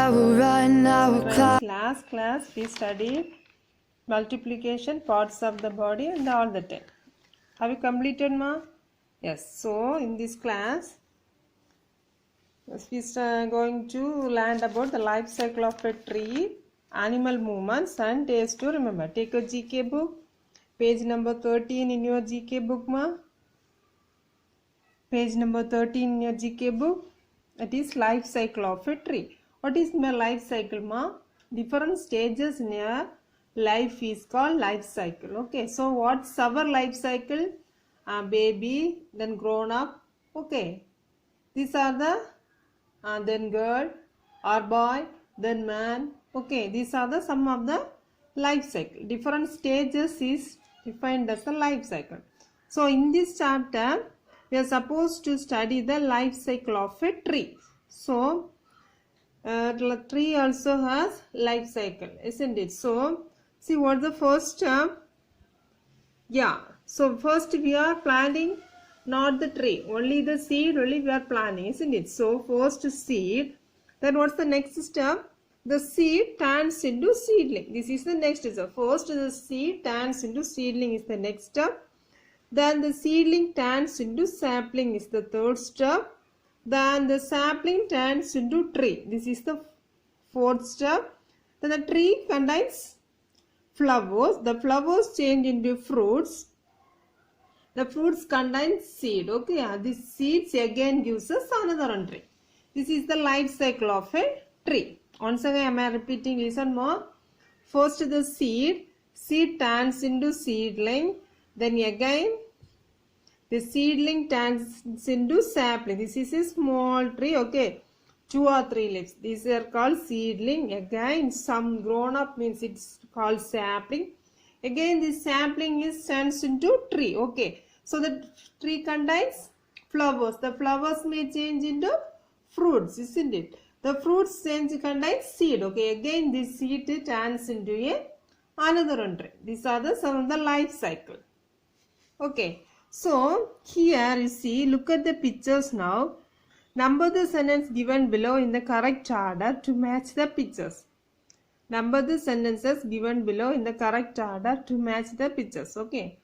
I will run, I will climb. Last class we studied multiplication parts of the body and all the 10. Have you completed, ma? Yes. So in this class, we are going to learn about the life cycle of a tree, animal movements, and days to remember. Take a GK book, page number 13 in your GK book, ma. Page number 13 in your GK book. That is life cycle of a tree. What is my life cycle, ma? Different stages in your life is called life cycle. Okay, so what's our life cycle? Baby, then grown up. Okay, these are the then girl or boy, then man. Okay, these are the some of the life cycle. Different stages is defined as the life cycle. So in this chapter, we are supposed to study the life cycle of a tree. So tree also has life cycle, isn't it? So see what the first so first we are planting not the tree, only the seed only we are planting, isn't it? So first seed, then what's the next step? The seed turns into seedling. This is the next step. First the seed turns into seedling is the next step. Then the seedling turns into sapling is the third step. Then the sapling turns into tree. This is the fourth step. Then the tree contains flowers. The flowers change into fruits. The fruits contain seed. Okay, these seeds again gives us another tree. This is the life cycle of a tree. Once again I am repeating, listen more. First the seed turns into seedling. Then again the seedling turns into sapling. This is a small tree. Okay, 2 or 3 leaves. These are called seedling. Again some grown up means it's called sapling. Again this sapling is turns into tree. Okay, so the tree contains flowers. The flowers may change into fruits, isn't it? The fruits contains seed. Okay, again this seed turns into another tree. These are the some of the life cycle. Okay, so here you see, look at the pictures now. Number the sentence given below in the correct order to match the pictures. Number the sentences given below in the correct order to match the pictures. Okay,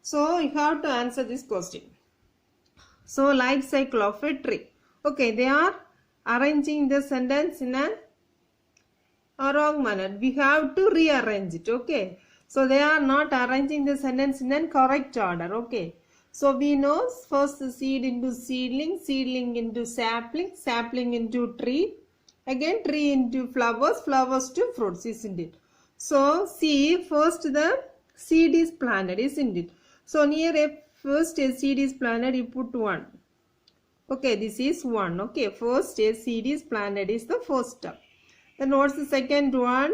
so you have to answer this question. So life cycle of a tree. Okay, they are arranging the sentence in a wrong manner. We have to rearrange it. Okay, so they are not arranging the sentence in a correct order. Okay, so we know first the seed into seedling, seedling into sapling, sapling into tree, again tree into flowers, flowers to fruits, isn't it? So see, first the seed is planted, isn't it? So near a first a seed is planted, you put 1. Okay, this is 1. Okay, first a seed is planted is the first step. Then what's the second one?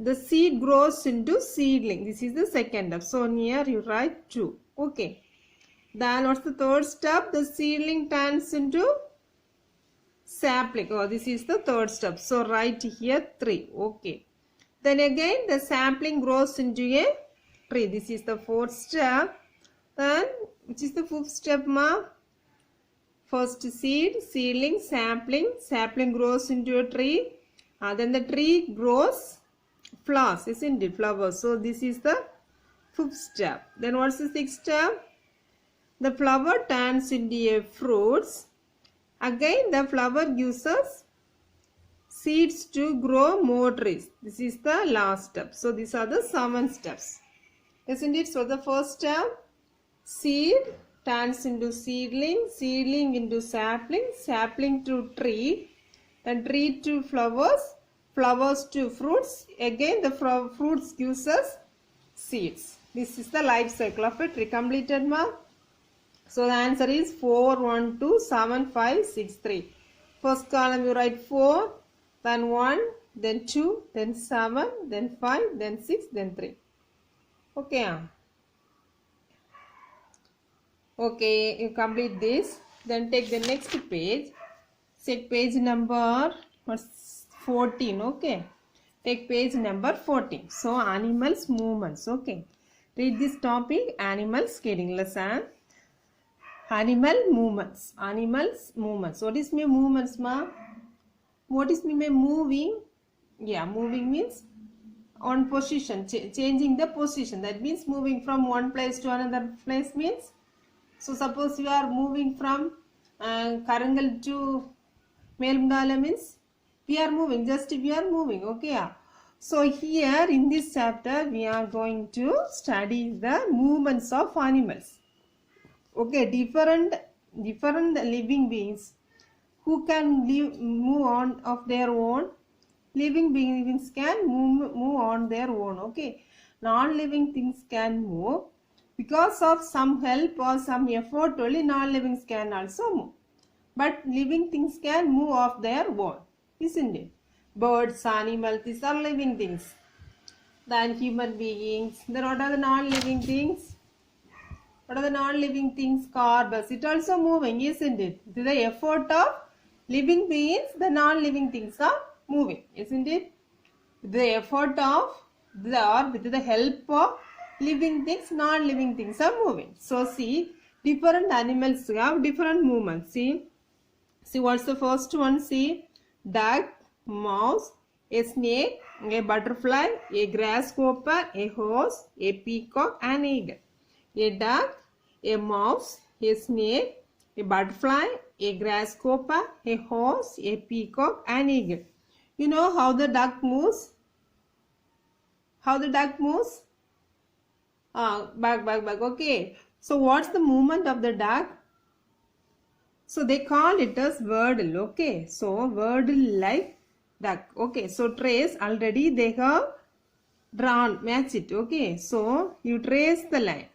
The seed grows into seedling. This is the second step. So here you write 2. Okay. Then what's the third step? The seedling turns into sapling. Oh, this is the third step. So write here 3. Okay. Then again the sapling grows into a tree. This is the fourth step. Then which is the fifth step, ma? First seed, seedling, sapling. Sapling grows into a tree. Then the tree grows flowers, isn't it? Flowers. So this is the fifth step. Then what's the sixth step? The flower turns into a fruits. Again the flower gives us seeds to grow more trees. This is the last step. So these are the 7 steps, isn't it? So the first step, seed turns into seedling, seedling into sapling, sapling to tree, then tree to flowers, flowers to fruits. Again the fruits gives us seeds. This is the life cycle of a tree. Completed, ma? So the answer is 4, 1, 2, 7, 5, 6, 3. First column you write 4, then 1, then 2, then 7, then 5, then 6, then 3. Okay. Okay, you complete this. Then take the next page. Set page number 14. Okay. Take page number 14. So animals movements. Okay. Read this topic. Animals getting lesson. Animal movements. Animals movements. What is my movements, ma? What is mean by moving? Yeah, moving means on position, changing the position. That means moving from one place to another place means. So suppose you are moving from Karangal to Melmdala means we are moving, just we are moving, okay. Yeah. So here in this chapter we are going to study the movements of animals. Okay, different living beings who can move on of their own. Living beings can move on their own, okay. Non-living things can move because of some help or some effort. Only non-living can also move, but living things can move of their own, isn't it? Birds, animals, these are living things. Then human beings. Then what are the non-living things? What are the non-living things? Cars. It also moving, isn't it? With the effort of living beings, the non-living things are moving, isn't it? With the effort of with the help of living things, non-living things are moving. So see, different animals have different movements. See what's the first one? See, duck, mouse, a snake, a butterfly, a grasshopper, a horse, a peacock, and an eagle. A duck, a mouse, a snake, a butterfly, a grasshopper, a horse, a peacock, and an eagle. You know how the duck moves? How the duck moves? Back. Okay. So what's the movement of the duck? So they call it as wordle. Okay. So wordle like duck. Okay. So trace, already they have drawn, match it. Okay. So you trace the line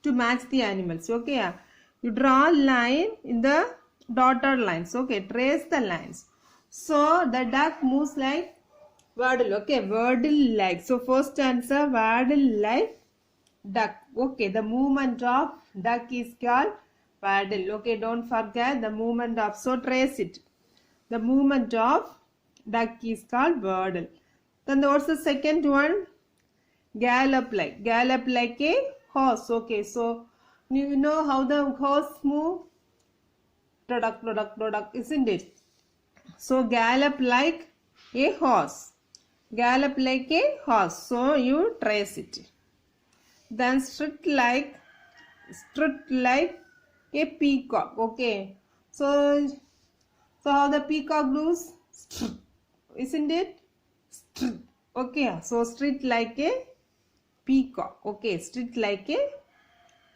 to match the animals. Okay. You draw a line in the dotted lines. Okay. Trace the lines. So the duck moves like wordle. Okay. Wordle like. So first answer, wordle like duck. Okay. The movement of duck is called paddle. Okay, don't forget the movement of, so trace it. The movement of duck is called waddle. Then what's the second one? Gallop like a horse. Okay, so you know how the horse move? Product, isn't it? So gallop like a horse. Gallop like a horse. So you trace it. Then strut like a peacock. Okay, so how the peacock moves? Isn't it? Okay, so strut like a peacock. Okay, strut like a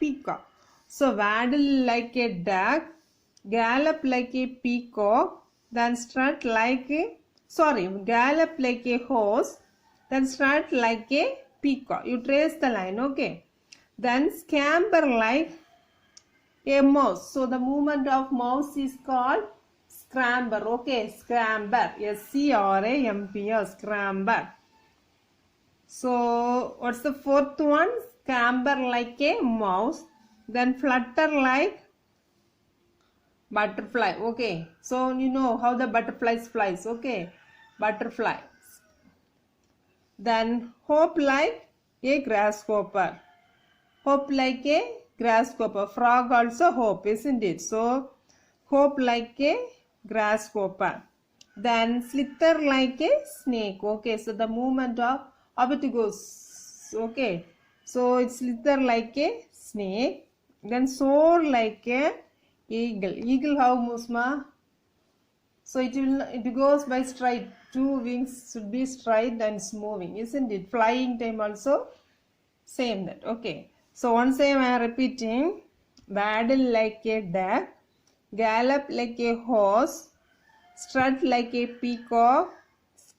peacock. So waddle like a duck, gallop like a peacock, then strut like a gallop like a horse, then strut like a peacock. You trace the line. Okay, then scamper like a mouse. So the movement of mouse is called scamper. Okay, scamper. SCRAMPER, scamper. So what's the fourth one? Scamper like a mouse. Then flutter like butterfly. Okay, so you know how the butterflies flies. Okay, butterfly. Then hop like a grasshopper. Hop like a grasshopper. Frog also hop, isn't it? So hop like a grasshopper. Then slither like a snake. Okay, so the movement of how it goes. Okay, so it's slither like a snake. Then soar like a eagle. Eagle how moves, ma? So it goes by straight. Two wings should be straight and moving, isn't it? Flying time also same that. Okay. So once I am repeating, waddle like a duck, gallop like a horse, strut like a peacock,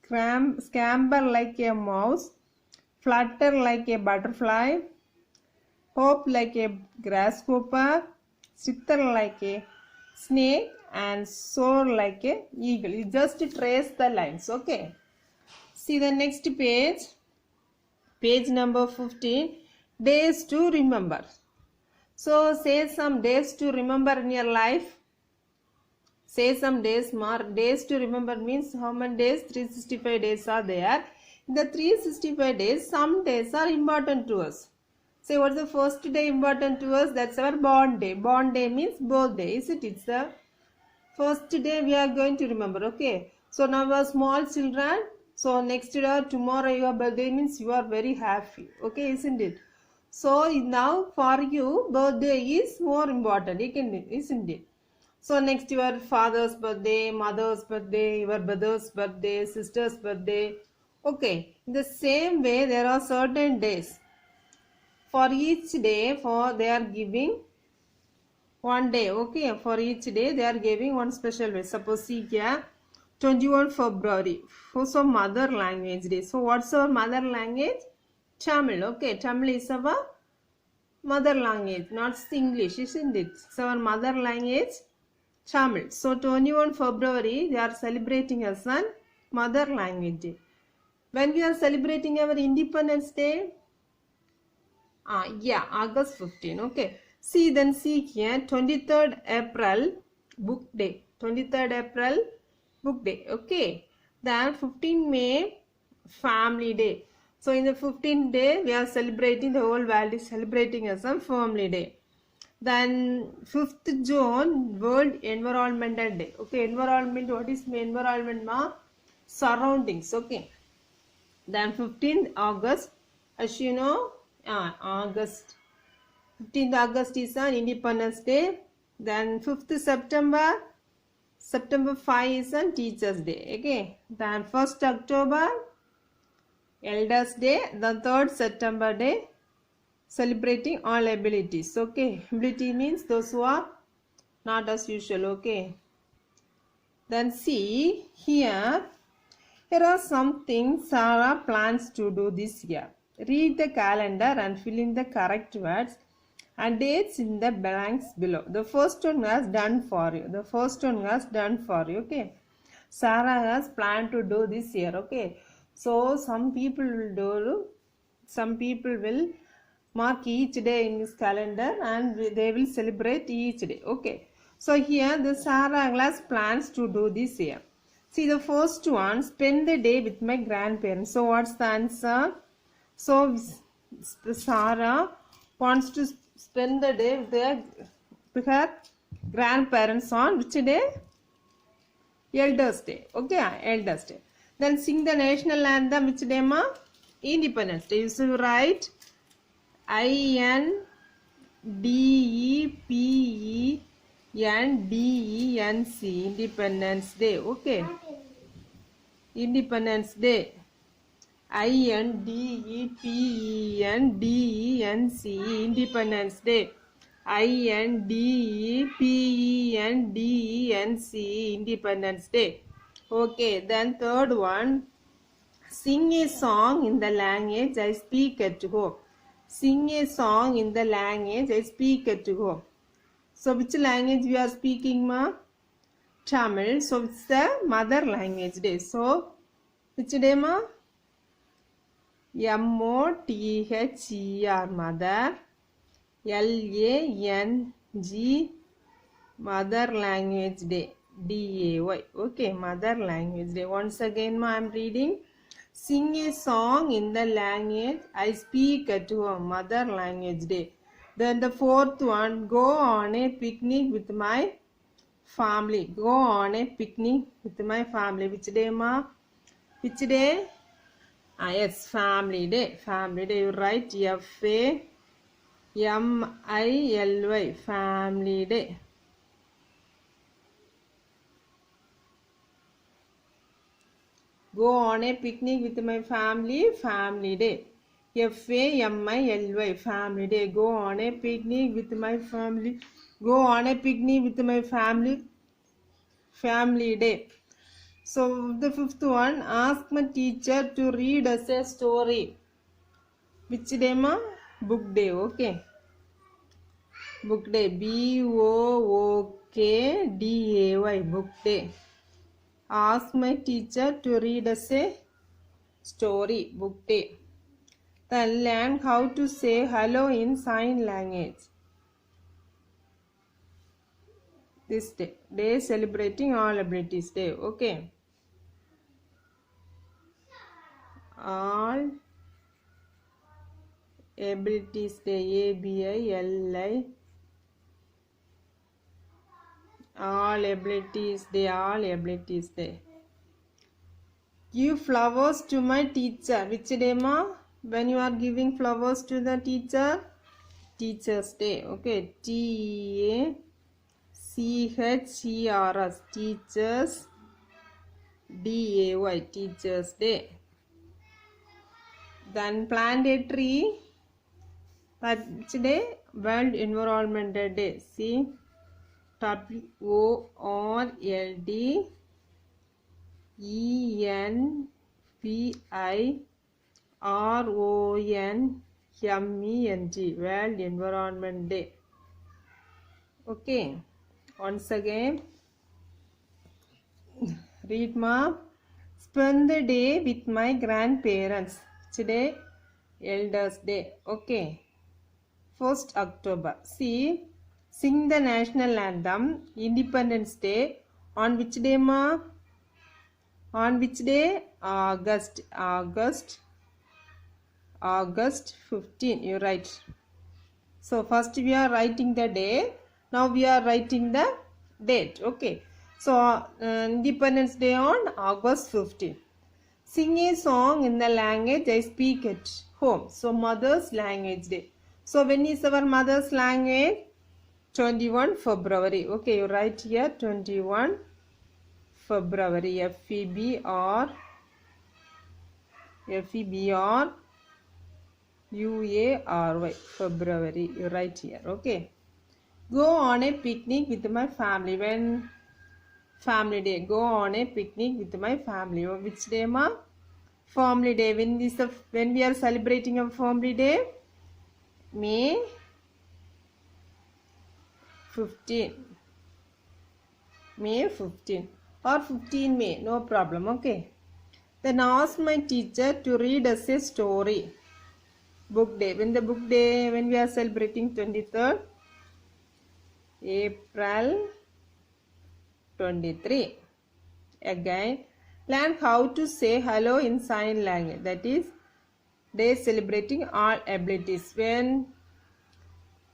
scamper like a mouse, flutter like a butterfly, hop like a grasshopper, slither like a snake, and soar like a eagle. You just trace the lines. Okay. See the next page. Page number 15. Days to remember. So say some days to remember in your life. Say some days more. Days to remember means how many days? 365 days are there. In the 365 days, some days are important to us. Say what's the first day important to us? That's our born day. Born day means birthday. Is it? It's the first day we are going to remember. Okay. So now you are small children. So next year, tomorrow your birthday means you are very happy. Okay, isn't it? So now for you, birthday is more important, isn't it? So next your father's birthday, mother's birthday, your brother's birthday, sister's birthday. Okay, in the same way there are certain days. For each day, for they are giving one day. Okay, for each day they are giving one special way. Suppose see here, 21 February. So mother language day. So what's our mother language? Tamil. Okay, Tamil is our mother language, not English, isn't it? So our mother language, Tamil. So 21 February, they are celebrating as a mother language day. When we are celebrating our Independence Day, yeah, August 15, okay. See here, 23rd April, book day. 23rd April, book day, okay. Then 15 May, family day. So in the 15th day, we are celebrating, the whole world is celebrating as a family day. Then 5th June, World Environmental Day. Okay, environment, what is environment? Ma? Surroundings, okay. Then 15th August, as you know, August. 15th August is an Independence Day. Then 5th September, September 5 is a Teachers Day. Okay. Then 1st October, Elders Day. The 3rd September Day, celebrating all abilities. Okay. Ability means those who are not as usual. Okay. Then see here. Here are some things Sarah plans to do this year. Read the calendar and fill in the correct words and dates in the blanks below. The first one was done for you. The first one was done for you. Okay. Sarah has planned to do this year. Okay. So some people will do, some people will mark each day in his calendar and they will celebrate each day. Okay. So here the Sarah class plans to do this year. See the first one, spend the day with my grandparents. So what's the answer? So Sarah wants to spend the day with her grandparents on which day? Elders Day. Okay, Elders Day. Then sing the national anthem which day ma? Independence Day. You should write INDEPENDENCE, Independence Day. Okay. Independence Day. INDEPENDENCE, Independence Day. INDEPENDENCE, Independence Day. Okay, then third one, sing a song in the language I speak at home. Sing a song in the language I speak at home. So which language we are speaking, ma? Tamil. So it's the mother language day. So which day, ma? MOTHER, mother. LANG, mother language day. DAY. Okay, mother language day. Once again, ma, I am reading. Sing a song in the language I speak at home. Mother language day. Then the fourth one, go on a picnic with my family. Go on a picnic with my family. Which day, ma? Which day? Yes, family day. Family day. You write FAMILY. Family day. Go on a picnic with my family. Family day. FAMILY. Family day. Go on a picnic with my family. Go on a picnic with my family. Family day. So the fifth one, ask my teacher to read us a story. Which day, ma? Book day. Okay. Book day. BOOKDAY. Book day. Ask my teacher to read us a story. Book day. Then learn how to say hello in sign language. This day. Day celebrating all abilities day. Okay. All abilities day. ABILI. All abilities day. All abilities day. Give flowers to my teacher. Which day, ma? When you are giving flowers to the teacher? Teacher's Day. Okay. TACHERS. Teachers. DAY. Teacher's Day. Then plant a tree. Which day? World Environmental Day. See? WORLDENVIRONMENT. World Environment Day. Okay. Once again. Read, ma. Spend the day with my grandparents. Today, Elders Day. Okay. 1st October. See, sing the national anthem, Independence Day. On which day, ma? On which day? August 15. You write. So first we are writing the day. Now we are writing the date. Okay. So Independence Day on August 15. Sing a song in the language I speak at home. So Mother's Language Day. So when is our mother's language? 21 February. Okay, you write here 21 February. FEBR UARY. February. You write here. Okay. Go on a picnic with my family. When? Family Day. Go on a picnic with my family. Which day, ma? Family Day. When we are celebrating a Family Day? May 15. May 15 or 15 May. No problem. Okay. Then ask my teacher to read us a story. Book Day. When we are celebrating 23rd April 23. Again, learn how to say hello in sign language. That is, day celebrating all abilities. When?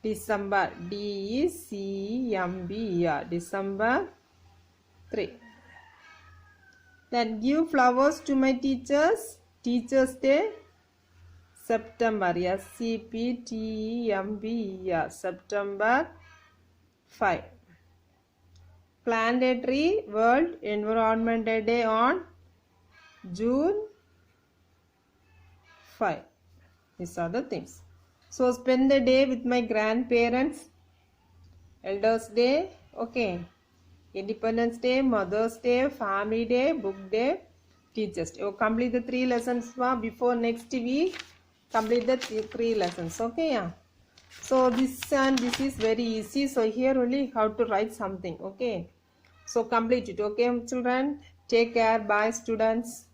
December. DECEMBER. December 3. Then give flowers to my teachers. Teachers Day. September. SEPTEMBER. September 5. Plant a tree. World Environmental Day on June 5. These are the things. So spend the day with my grandparents. Elders Day. Okay. Independence Day, Mother's Day, Family Day, Book Day, Teachers Day. Oh, complete the 3 lessons before next week. Complete the 3 lessons. Okay, yeah. So this is very easy. So here only how to write something. Okay. So complete it. Okay, children. Take care. Bye, students.